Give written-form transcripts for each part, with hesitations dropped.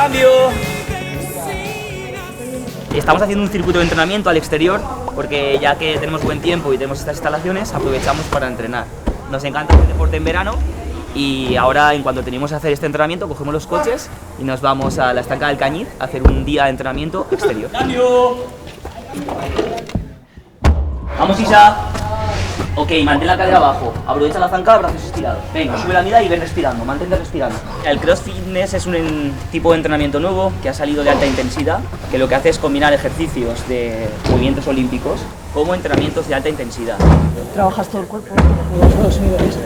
¡Cambio! Estamos haciendo un circuito de entrenamiento al exterior porque ya que tenemos buen tiempo y tenemos estas instalaciones, aprovechamos para entrenar. Nos encanta el deporte en verano y ahora, en cuanto tenemos que hacer este entrenamiento, cogemos los coches y nos vamos a la Estanca del Cañiz a hacer un día de entrenamiento exterior. ¡Cambio! Vamos, Isa. Ok, mantén la cadera abajo, aprovecha la zancada, brazos estirados. Venga, sube la mirada y ven respirando, mantente respirando. El CrossFitness es un tipo de entrenamiento nuevo que ha salido de alta intensidad, que lo que hace es combinar ejercicios de movimientos olímpicos como entrenamientos de alta intensidad. Trabajas todo el cuerpo, los dos niveles,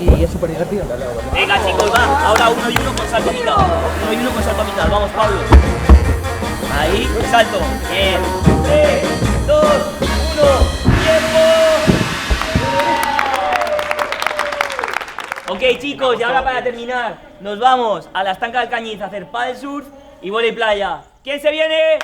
y es súper divertido. Venga, chicos, va, ahora uno y uno con salto a mitad. Uno y uno con salto a mitad, vamos, Pablo. Ahí, salto. Bien. 3, 2, 1, ¡tiempo! Ok, chicos, y ahora para terminar, nos vamos a la Estanca del Cañiz a hacer paddle surf y vóley playa. ¿Quién se viene?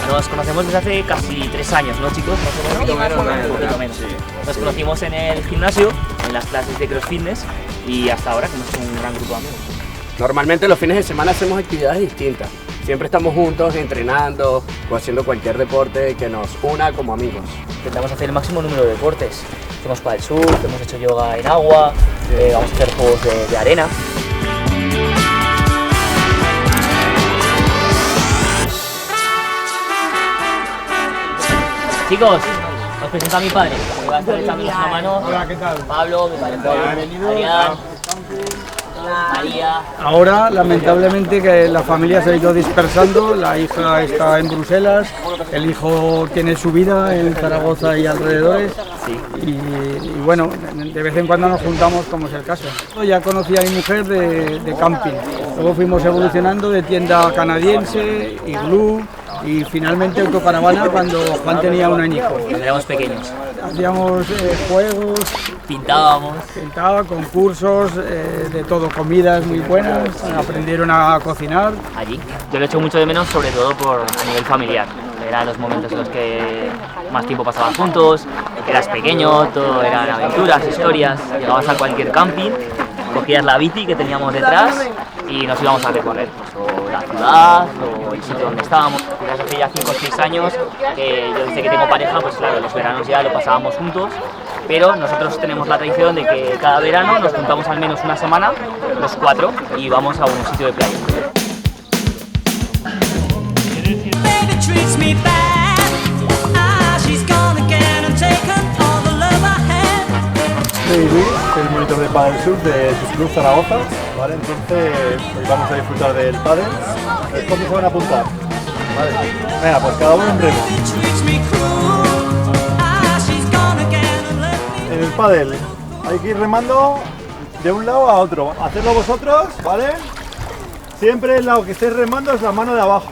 Nos conocemos desde hace casi 3 años, ¿no, chicos? Más o menos. Un poquito menos. Sí. Nos conocimos en el gimnasio, en las clases de CrossFitness y hasta ahora somos un gran grupo de amigos. Normalmente los fines de semana hacemos actividades distintas. Siempre estamos juntos entrenando o haciendo cualquier deporte que nos una como amigos. Intentamos hacer el máximo número de deportes. Hacemos paddle surf, hemos hecho yoga en agua, vamos a hacer juegos de arena. Chicos, os presento a mi padre, que va a estar echándonos una mano. Hola, ¿qué tal? Pablo, mi padre Adrián, María. Ahora, lamentablemente, que la familia se ha ido dispersando, la hija está en Bruselas, el hijo tiene su vida en Zaragoza y alrededores. Sí. Y bueno, de vez en cuando nos juntamos, como es el caso. Yo ya conocí a mi mujer de camping, luego fuimos evolucionando de tienda canadiense, iglú y finalmente autocaravana cuando Juan tenía un añico. Cuando éramos pequeños. Hacíamos juegos, Pintábamos. pintaba, concursos, de todo, comidas muy buenas, aprendieron a cocinar. Allí. Yo lo echo mucho de menos, sobre todo a nivel familiar. Eran los momentos en los que más tiempo pasaban juntos, eras pequeño, todo eran aventuras, historias. Llegabas a cualquier camping, cogías la bici que teníamos detrás y nos íbamos a recorrer, pues, o la ciudad o el sitio donde estábamos. Quizás hace ya 5 o 6 años que yo desde que tengo pareja, pues claro, los veranos ya lo pasábamos juntos, pero nosotros tenemos la tradición de que cada verano nos juntamos al menos una semana, los 4, y vamos a un sitio de playa. Soy el monitor de paddle surf de Club Zaragoza, ¿vale? Entonces hoy vamos a disfrutar del paddle. ¿Cuántos se van a apuntar? Vale. Venga, pues cada uno en remo. En el paddle hay que ir remando de un lado a otro. Hacedlo vosotros, ¿vale? Siempre el lado que estéis remando es la mano de abajo.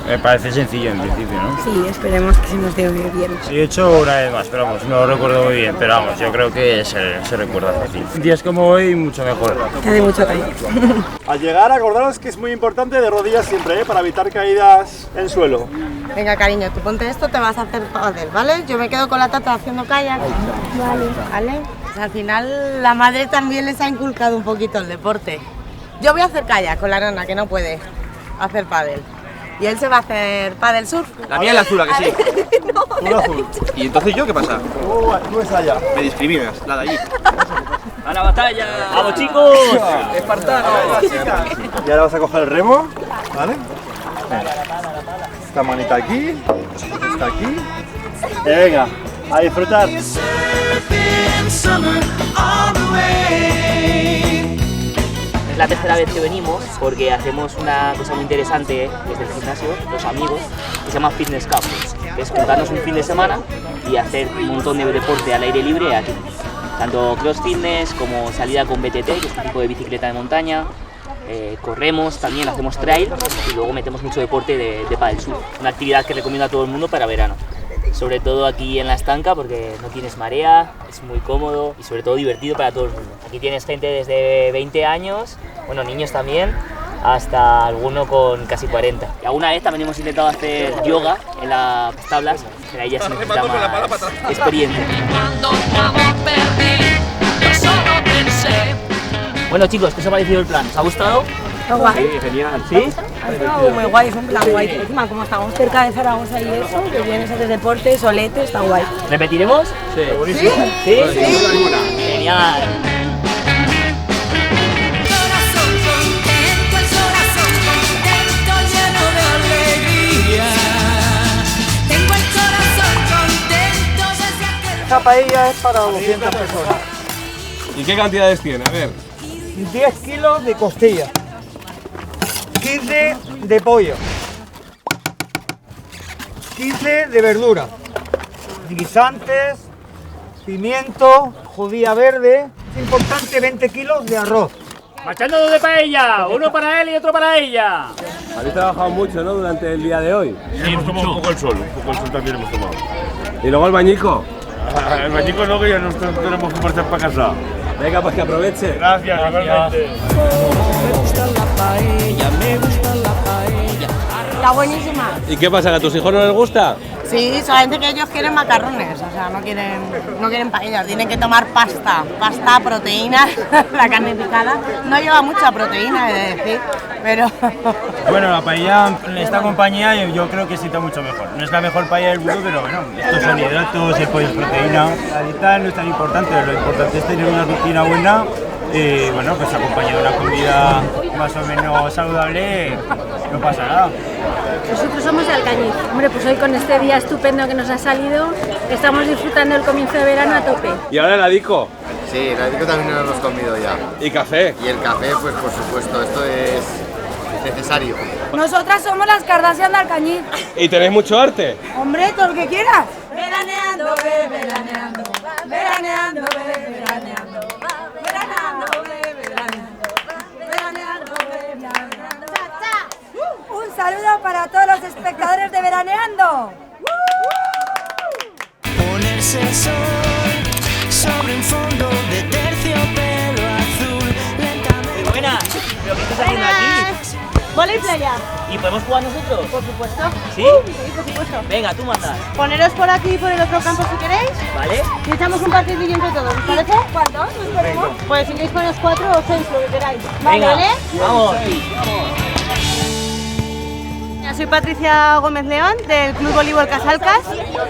Me parece sencillo en principio, ¿no? Sí, esperemos que se nos dé bien. Sí, he hecho una vez más, pero vamos, no lo recuerdo muy bien, pero vamos, yo creo que se recuerda fácil. Días como hoy, mucho mejor. Hace mucho calor. Al llegar, acordaros que es muy importante de rodillas siempre, para evitar caídas en suelo. Venga, cariño, tú ponte esto, te vas a hacer paddle, ¿vale? Yo me quedo con la tata haciendo kayak. ¿Vale? Pues al final la madre también les ha inculcado un poquito el deporte. Yo voy a hacer kayak con la nana, que no puede hacer paddle. Y él se va a hacer paddle surf. La mía es la azul, ¿a que sí? No, Tú azul. ¿Y entonces yo qué pasa? Tú es allá. Me discriminas, la de allí. ¡A la batalla! ¡Vamos, chicos! ¡Espartanos! Y ahora vas a coger el remo, ¿vale? Esta manita aquí, esta aquí. Y venga, a disfrutar. Es la tercera vez que venimos porque hacemos una cosa muy interesante desde el gimnasio, los amigos, que se llama Fitness Couples, que es juntarnos un fin de semana y hacer un montón de deporte al aire libre aquí. Tanto cross fitness como salida con BTT, que es un tipo de bicicleta de montaña, corremos, también hacemos trail y luego metemos mucho deporte de paddle surf. Una actividad que recomiendo a todo el mundo para verano. Sobre todo aquí en la estanca porque no tienes marea, es muy cómodo y sobre todo divertido para todo el mundo. Aquí tienes gente desde 20 años, bueno, niños también, hasta alguno con casi 40. Y alguna vez también hemos intentado hacer yoga en las tablas, pero ahí ya se necesita más experiencia. Bueno chicos, ¿qué os ha parecido el plan? ¿Os ha gustado? Está guay. Sí, genial. ¿Sí? Ha estado muy guay, es un plan guay. Encima, como estamos cerca de Zaragoza y eso, que vienes a hacer deporte, solete, está guay. ¿Repetiremos? Sí. ¿Sí? Genial. Esta paella es para 200 personas. ¿Y qué cantidades tiene? A ver. 10 kilos de costilla, 15 de pollo, 15 de verdura, guisantes, pimiento, judía verde, es importante 20 kilos de arroz. Marchando dos de paella, uno para él y otro para ella. Habéis trabajado mucho, ¿no? Durante el día de hoy. Sí, hemos tomado un poco el sol también hemos tomado. ¿Y luego el bañico? El bañico no, que ya nos tenemos que marchar para casa. Venga, pues que aproveche. Gracias, igualmente. Está buenísima. ¿Y qué pasa, que a tus hijos no les gusta? Sí, solamente que ellos quieren macarrones, o sea, no quieren paella, tienen que tomar pasta, proteína, la carne picada. No lleva mucha proteína, he de decir, pero... Bueno, la paella en esta compañía yo creo que sienta mucho mejor. No es la mejor paella del mundo, pero bueno, estos son hidratos, el pollo es proteína. La dieta no es tan importante, lo importante es tener una rutina buena y bueno, pues acompañado de una comida más o menos saludable, no pasa nada. Nosotros somos de Alcañiz. Hombre, pues hoy con este día estupendo que nos ha salido, estamos disfrutando el comienzo de verano a tope. ¿Y ahora el adico? Sí, el adico también lo hemos comido ya. ¿Y café? Y el café, pues por supuesto, esto es necesario. Nosotras somos las Kardashian de Alcañiz. ¿Y tenéis mucho arte? Hombre, todo lo que quieras. Veraneando, veraneando, veraneando, veraneando, veraneando, veraneando, veraneando. Un saludo para todos los espectadores de Veraneando. Ponerse el sol sobre un fondo de terciopelo azul lentamente. Buenas, ¿pero qué estás haciendo aquí? Voley playa. ¿Y podemos jugar nosotros? Por supuesto. ¿Sí? Sí, por supuesto. Venga, tú mandas. Poneros por aquí, por el otro campo si queréis. ¿Vale? Y echamos un partidillo entre todos, ¿os parece? ¿Cuántos? Pues si queréis poneros 4 o 6, lo que queráis. Venga, ¿Vale? vamos. Soy Patricia Gómez León del Club Voleibol Casalcas,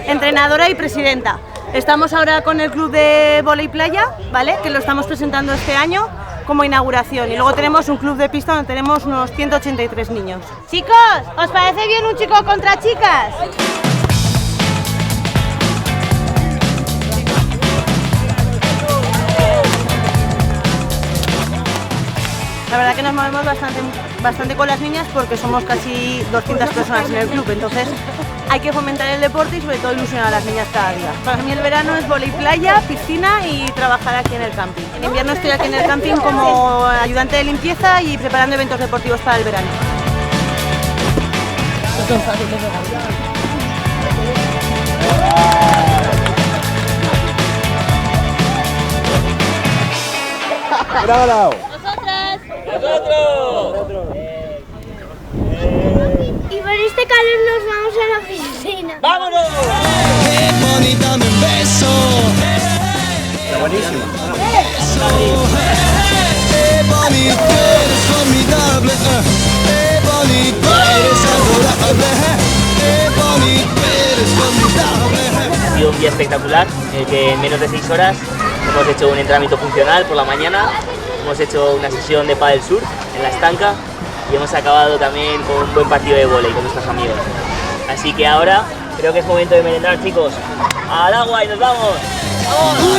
entrenadora y presidenta. Estamos ahora con el Club de Voley Playa, ¿vale? Que lo estamos presentando este año como inauguración. Y luego tenemos un club de pista donde tenemos unos 183 niños. Chicos, ¿os parece bien un chico contra chicas? La verdad que nos movemos bastante con las niñas porque somos casi 200 personas en el club, entonces hay que fomentar el deporte y sobre todo ilusionar a las niñas cada día. Para mí el verano es volei playa, piscina y trabajar aquí en el camping. En invierno estoy aquí en el camping como ayudante de limpieza y preparando eventos deportivos para el verano. ¡Bravo! Y por este calor nos vamos a la piscina. ¡Vámonos! ¡Qué bonita me beso! Está buenísimo. ¡Qué bonito eres formidable! ¡Qué bonito eres adorable! ¡Qué bonito eres formidable! Ha sido un día espectacular, en el que en menos de 6 horas hemos hecho un entrenamiento funcional por la mañana, hemos hecho una sesión de pádel surf en la estanca y hemos acabado también con un buen partido de vóley con nuestros amigos. Así que ahora creo que es momento de merendar, chicos. ¡Al agua y nos vamos! ¡Vamos!